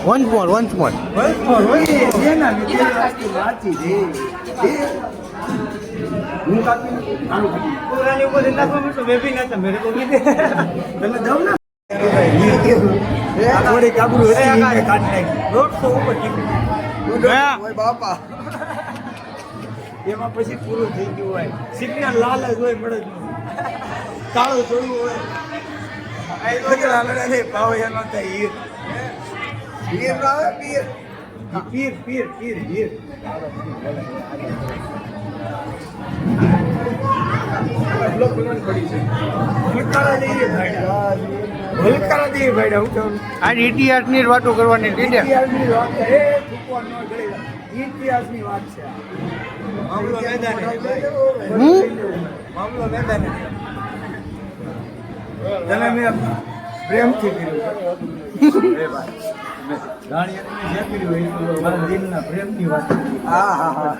once more. पुरानी ऊपर इतना तो मैं भी नहीं था मेरे को भी मैं जाऊँ ना थोड़ी काबू होती है मैं काटने रोड तो ऊपर ओए बापा એમાં પછી પૂરું થઈ ગયું હોય સિગ્નલ લાલ જ હોય મળે કાળું જોયું હોય આ ભાવ એનો હીર હીર આવે પીર પીર પીર હીર આ ઇતિહાસની જ વાતો કરવાની છે ઇતિહાસની વાત છે મામલો મેદાન તને મેં પ્રેમથી કર્યું મારા દિલના પ્રેમની વાત હા